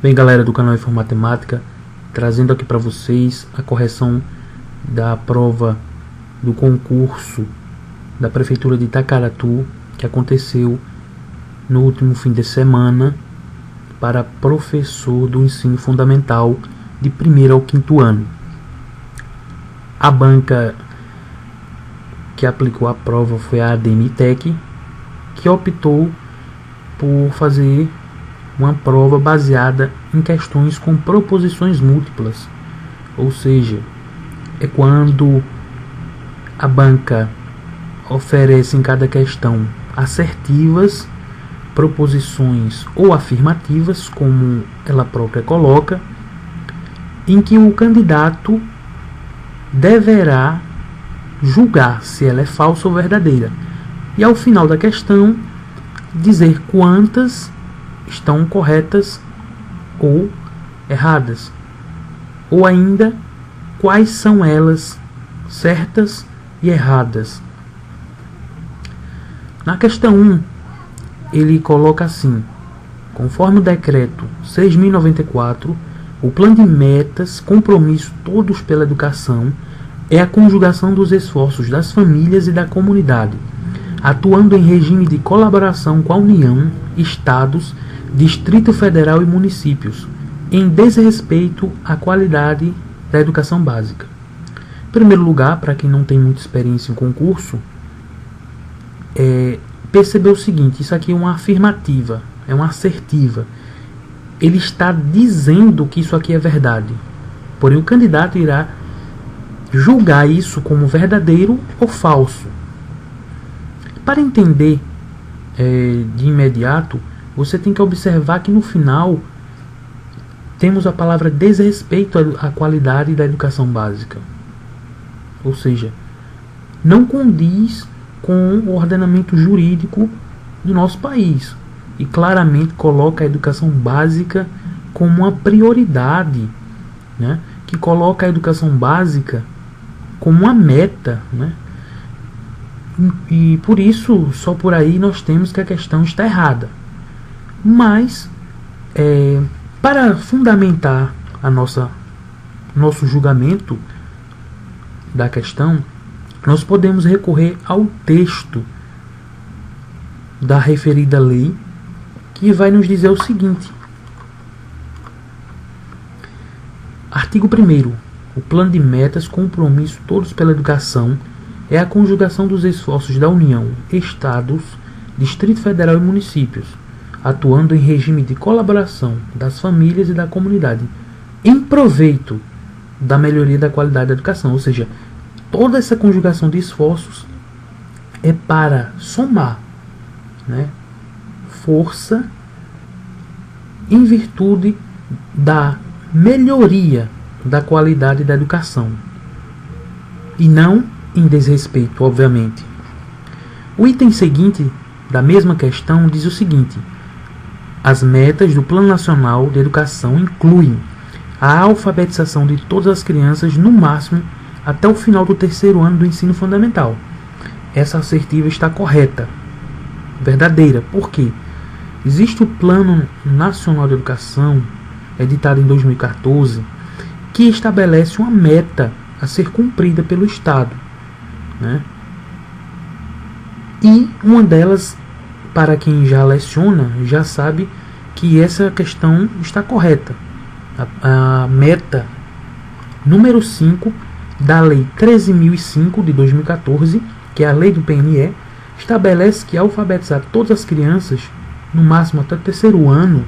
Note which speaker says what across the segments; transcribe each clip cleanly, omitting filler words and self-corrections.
Speaker 1: Bem, galera do canal Informática, trazendo aqui para vocês a correção da prova do concurso da Prefeitura de Itacaratu, que aconteceu no último fim de semana para professor do ensino fundamental de 1º ao 5º ano. A banca que aplicou a prova foi a ADMTEC, que optou por fazer uma prova baseada em questões com proposições múltiplas, ou seja, é quando a banca oferece em cada questão assertivas, proposições ou afirmativas, como ela própria coloca, em que o candidato deverá julgar se ela é falsa ou verdadeira, e ao final da questão dizer quantas estão corretas ou erradas, ou ainda quais são elas certas e erradas. Na questão 1, ele coloca assim: conforme o decreto 6.094, o plano de metas, compromisso todos pela educação, é a conjugação dos esforços das famílias e da comunidade, atuando em regime de colaboração com a União, Estados, Distrito Federal e municípios, em desrespeito à qualidade da educação básica. Em primeiro lugar, para quem não tem muita experiência em concurso, perceber o seguinte: isso aqui é uma afirmativa, é uma assertiva. Ele está dizendo que isso aqui é verdade, porém o candidato irá julgar isso como verdadeiro ou falso. Para entender de imediato, você tem que observar que no final temos a palavra desrespeito à qualidade da educação básica. Ou seja, não condiz com o ordenamento jurídico do nosso país e claramente coloca a educação básica como uma prioridade, né? Que coloca a educação básica como uma meta, né? E por isso, só por aí nós temos que a questão está errada. Mas, para fundamentar nosso julgamento da questão, nós podemos recorrer ao texto da referida lei, que vai nos dizer o seguinte: artigo 1º. O plano de metas, compromisso todos pela educação, é a conjugação dos esforços da União, Estados, Distrito Federal e municípios, atuando em regime de colaboração das famílias e da comunidade, em proveito da melhoria da qualidade da educação. Ou seja, toda essa conjugação de esforços é para somar, né, força em virtude da melhoria da qualidade da educação, e não em desrespeito, obviamente. O item seguinte da mesma questão diz o seguinte: as metas do Plano Nacional de Educação incluem a alfabetização de todas as crianças, no máximo até o final do 3º ano do ensino fundamental. Essa assertiva está correta, verdadeira. Por quê? Existe o Plano Nacional de Educação, editado em 2014, que estabelece uma meta a ser cumprida pelo Estado, né? E uma delas, para quem já leciona, já sabe que essa questão está correta. A meta número 5 da Lei 13.005 de 2014, que é a lei do PNE, estabelece que alfabetizar todas as crianças, no máximo até o 3º ano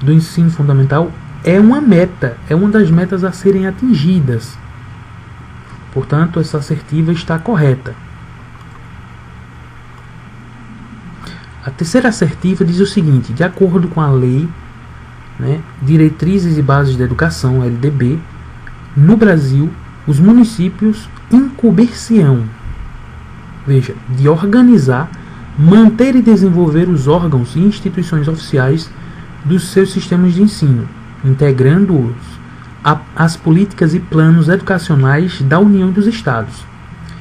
Speaker 1: do ensino fundamental, é uma meta, é uma das metas a serem atingidas. Portanto, essa assertiva está correta. A terceira assertiva diz o seguinte: de acordo com a lei, né, Diretrizes e Bases da Educação, LDB, no Brasil, os municípios incumbir-se-ão, veja, de organizar, manter e desenvolver os órgãos e instituições oficiais dos seus sistemas de ensino, integrando-os às políticas e planos educacionais da União e dos Estados.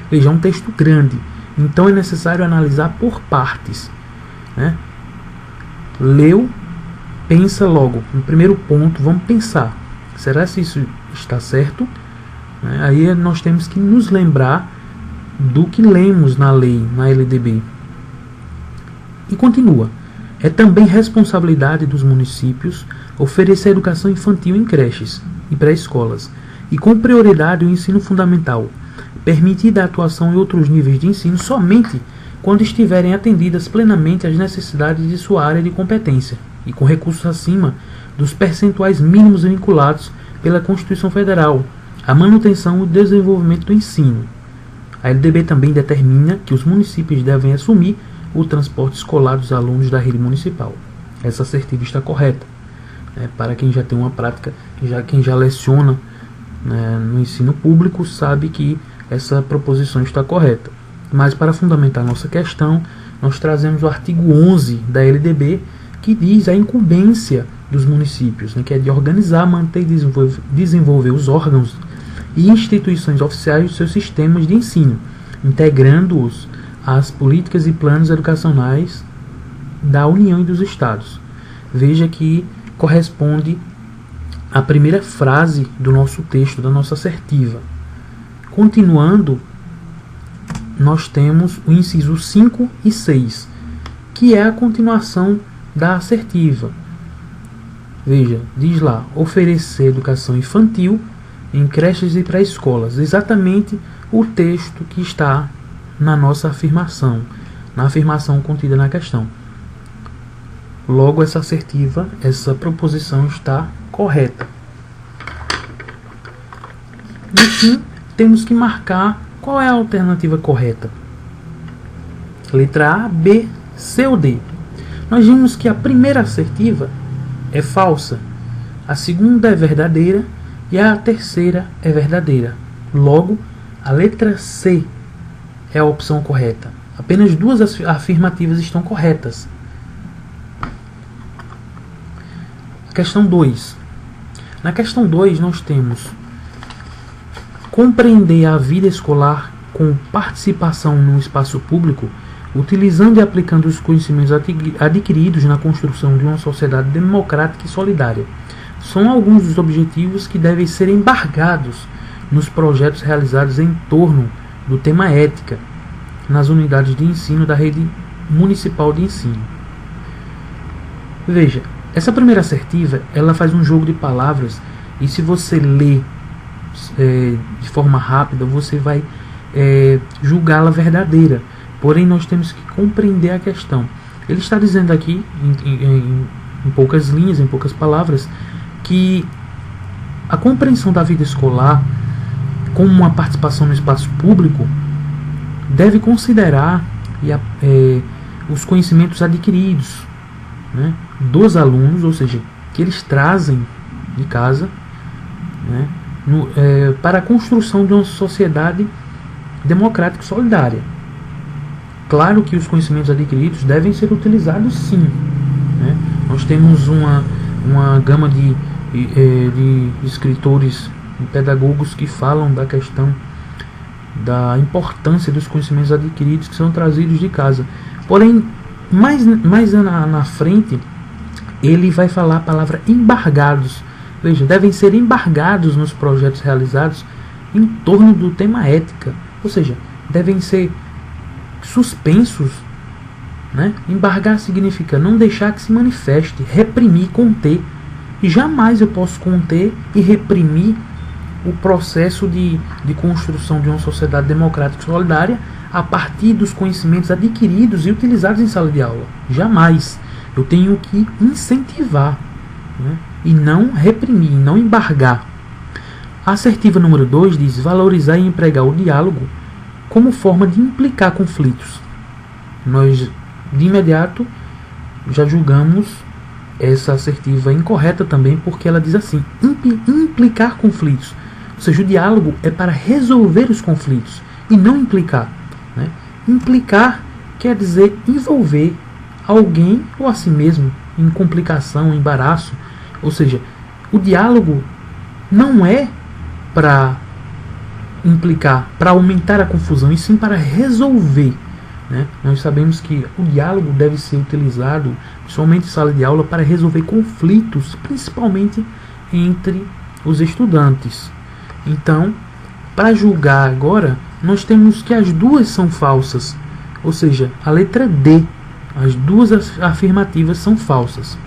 Speaker 1: Veja, é um texto grande, então é necessário analisar por partes, né? Leu, pensa logo, no primeiro ponto, vamos pensar, será se isso está certo? Aí nós temos que nos lembrar do que lemos na lei, na LDB. E continua. É também responsabilidade dos municípios oferecer educação infantil em creches e pré-escolas, e com prioridade o ensino fundamental, permitida a atuação em outros níveis de ensino somente quando estiverem atendidas plenamente as necessidades de sua área de competência e com recursos acima dos percentuais mínimos vinculados pela Constituição Federal à manutenção e desenvolvimento do ensino. A LDB também determina que os municípios devem assumir o transporte escolar dos alunos da rede municipal. Essa assertiva está correta. Para quem já tem uma prática, quem já leciona, no ensino público, sabe que essa proposição está correta. Mas para fundamentar nossa questão, nós trazemos o artigo 11 da LDB, que diz a incumbência dos municípios, que é de organizar, manter e desenvolver os órgãos e instituições oficiais dos seus sistemas de ensino, integrando-os às políticas e planos educacionais da União e dos Estados. Veja que corresponde à primeira frase do nosso texto, da nossa assertiva. Continuando, nós temos o inciso 5 e 6, que é a continuação da assertiva. Veja, diz lá, oferecer educação infantil em creches e pré-escolas. Exatamente o texto que está na nossa afirmação, na afirmação contida na questão. Logo, essa assertiva, essa proposição está correta. No fim, temos que marcar qual é a alternativa correta. Letra A, B, C ou D. Nós vimos que a primeira assertiva é falsa, a segunda é verdadeira e a terceira é verdadeira. Logo, a letra C é a opção correta. Apenas duas afirmativas estão corretas. Questão 2. Na questão 2 nós temos compreender a vida escolar com participação no espaço público, utilizando e aplicando os conhecimentos adquiridos na construção de uma sociedade democrática e solidária. São alguns dos objetivos que devem ser embargados nos projetos realizados em torno do tema ética nas unidades de ensino da rede municipal de ensino. Veja, essa primeira assertiva, ela faz um jogo de palavras, e se você ler de forma rápida, você vai julgá-la verdadeira. Porém, nós temos que compreender a questão. Ele está dizendo aqui, em poucas linhas, em poucas palavras, que a compreensão da vida escolar como uma participação no espaço público deve considerar os conhecimentos adquiridos, dos alunos, ou seja, que eles trazem de casa, para a construção de uma sociedade democrática e solidária. Claro que os conhecimentos adquiridos devem ser utilizados sim. Nós temos uma gama de escritores e pedagogos que falam da questão da importância dos conhecimentos adquiridos que são trazidos de casa. Porém, mais na frente, ele vai falar a palavra embargados. Veja, devem ser embargados nos projetos realizados em torno do tema ética. Ou seja, devem ser suspensos. Embargar significa não deixar que se manifeste, reprimir, conter. E jamais eu posso conter e reprimir o processo de construção de uma sociedade democrática e solidária a partir dos conhecimentos adquiridos e utilizados em sala de aula. Jamais. Eu tenho que incentivar, e não reprimir, não embargar. A assertiva número 2 diz valorizar e empregar o diálogo como forma de implicar conflitos. Nós, de imediato, já julgamos essa assertiva incorreta também, porque ela diz assim, implicar conflitos. Ou seja, o diálogo é para resolver os conflitos e não implicar. Implicar quer dizer envolver alguém ou a si mesmo em complicação, embaraço. Ou seja, o diálogo não é para implicar, para aumentar a confusão, e sim para resolver. né? Nós sabemos que o diálogo deve ser utilizado somente em sala de aula para resolver conflitos, principalmente entre os estudantes. Então, para julgar agora, nós temos que as duas são falsas, ou seja, a letra D, as duas afirmativas são falsas.